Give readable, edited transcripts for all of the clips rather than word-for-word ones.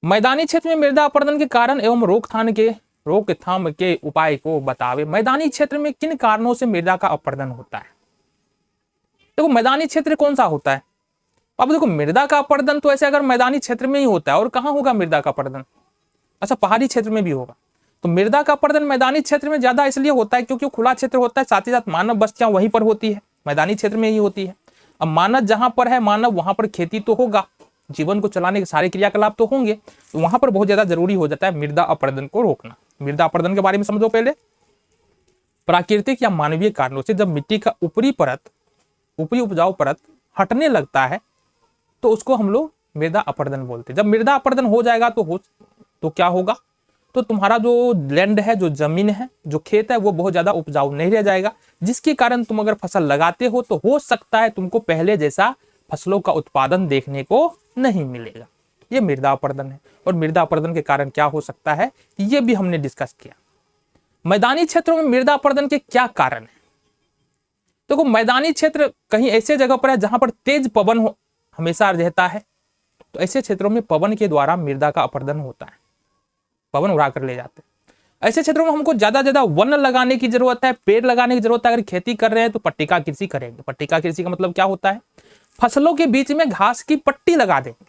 मैदानी क्षेत्र में मृदा अपरदन के कारण एवं रोकथाम के उपाय को बतावे। मैदानी क्षेत्र में किन कारणों से मृदा का अपरदन होता है? देखो मैदानी क्षेत्र कौन सा होता है? अब देखो मृदा का अपरदन तो ऐसे अगर मैदानी क्षेत्र में ही होता है, और कहाँ होगा मृदा का अपरदन? अच्छा, पहाड़ी क्षेत्र में भी होगा। तो मृदा का अपरदन मैदानी क्षेत्र में ज्यादा इसलिए होता है क्योंकि खुला क्षेत्र होता है, साथ ही साथ मानव बस्तियां वहीं पर होती है, मैदानी क्षेत्र में ही होती है। अब मानव जहां पर है, मानव वहां पर खेती तो होगा, जीवन को चलाने के सारे क्रियाकलाप तो होंगे, तो वहां पर बहुत ज्यादा जरूरी हो जाता है मृदा अपरदन को रोकना। मृदा अपरदन के बारे में समझो पहले। प्राकृतिक या मानवीय कारणों से जब मिट्टी का ऊपरी उपजाऊ परत हटने लगता है तो उसको हम लोग मृदा अपरदन बोलते हैं। जब मृदा अपरदन हो जाएगा तो क्या होगा? तो तुम्हारा जो लैंड है, जो जमीन है, जो खेत है, वो बहुत ज्यादा उपजाऊ नहीं रह जाएगा, जिसके कारण तुम अगर फसल लगाते हो तो हो सकता है तुमको पहले जैसा फसलों का उत्पादन देखने को नहीं मिलेगा। ये मृदा अपरदन है। और मृदा अपरदन के कारण क्या हो सकता है, ये भी हमने डिस्कस किया। मैदानी क्षेत्रों में मृदा अपरदन के क्या कारण है? देखो मैदानी क्षेत्र कहीं ऐसे जगह पर है जहां पर तेज पवन हमेशा रहता है, तो ऐसे क्षेत्रों में पवन के द्वारा मृदा का अपरदन होता है, पवन उड़ा कर ले जाते हैं। ऐसे क्षेत्रों में हमको ज्यादा वन लगाने की जरूरत है, पेड़ लगाने की जरूरत है। अगर खेती कर रहे हैं तो पट्टिका कृषि करेंगे। पट्टिका कृषि का मतलब क्या होता है? फसलों के बीच में घास की पट्टी लगा देंगे।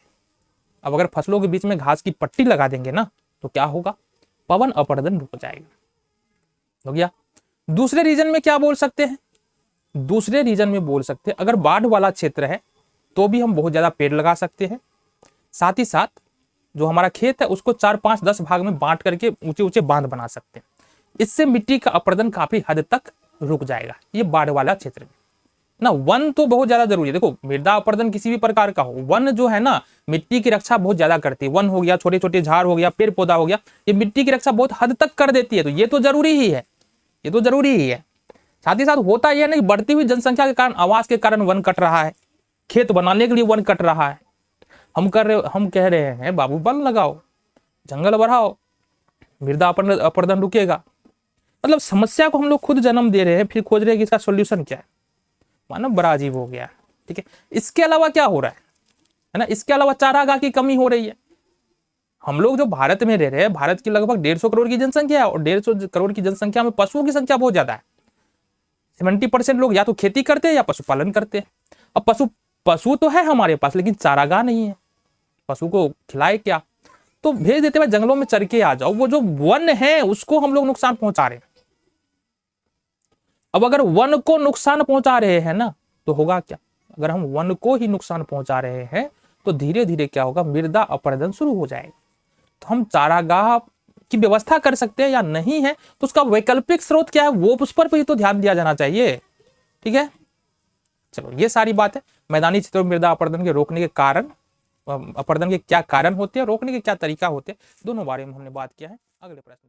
अब अगर फसलों के बीच में घास की पट्टी लगा देंगे ना, तो क्या होगा? पवन अपरदन रुक जाएगा। हो गया। दूसरे रीजन में क्या बोल सकते हैं? दूसरे रीजन में बोल सकते हैं अगर बाढ़ वाला क्षेत्र है तो भी हम बहुत ज्यादा पेड़ लगा सकते हैं। साथ ही साथ जो हमारा खेत है उसको 4, 5, 10 भाग में बांट करके ऊंचे ऊंचे बांध बना सकते हैं। इससे मिट्टी का अपरदन काफी हद तक रुक जाएगा, ये बाढ़ वाला क्षेत्र में ना। वन तो बहुत ज्यादा जरूरी है। देखो मृदा अपरदन किसी भी प्रकार का हो, वन जो है ना मिट्टी की रक्षा बहुत ज्यादा करती है। वन हो गया, छोटे छोटे झाड़ हो गया, पेड़ पौधा हो गया, ये मिट्टी की रक्षा बहुत हद तक कर देती है। तो ये तो जरूरी ही है, ये तो जरूरी ही है। साथ ही साथ होता यह नहीं, बढ़ती हुई जनसंख्या के कारण, आवास के कारण वन कट रहा है, खेत बनाने के लिए वन कट रहा है। हम कह रहे हैं बाबू वन लगाओ, जंगल बढ़ाओ, मृदा अपरदन रुकेगा। मतलब समस्या को हम लोग खुद जन्म दे रहे हैं, फिर खोज रहे हैं कि इसका सॉल्यूशन क्या है। मानव बड़ा अजीब हो गया। ठीक है, इसके अलावा क्या हो रहा है ना? इसके अलावा चारागाह की कमी हो रही है। हम लोग जो भारत में रह रहे हैं, भारत की लगभग 150 करोड़ की जनसंख्या है, और 150 करोड़ की जनसंख्या में पशुओं की संख्या बहुत ज्यादा है। 70% लोग या तो खेती करते हैं या पशुपालन करते हैं। अब पशु तो है हमारे पास, लेकिन चारागाह नहीं है, पशु को खिलाए क्या? तो भेज देते हैं जंगलों में चर के आ जाओ। वो जो वन है उसको हम लोग नुकसान पहुंचा रहे हैं। अब अगर वन को नुकसान पहुंचा रहे हैं ना, तो होगा क्या? अगर हम वन को ही नुकसान पहुंचा रहे हैं तो धीरे धीरे क्या होगा? मृदा अपरदन शुरू हो जाएगा। तो हम चारागाह की व्यवस्था कर सकते हैं या नहीं है, तो उसका वैकल्पिक स्रोत क्या है, वो उस पर भी तो ध्यान दिया जाना चाहिए। ठीक है, चलो ये सारी बात है मैदानी क्षेत्रों में मृदा अपरदन के रोकने के कारण, अपरदन के क्या कारण होते हैं, रोकने के क्या तरीका होते हैं, दोनों बारे में हमने बात किया है। अगले प्रश्न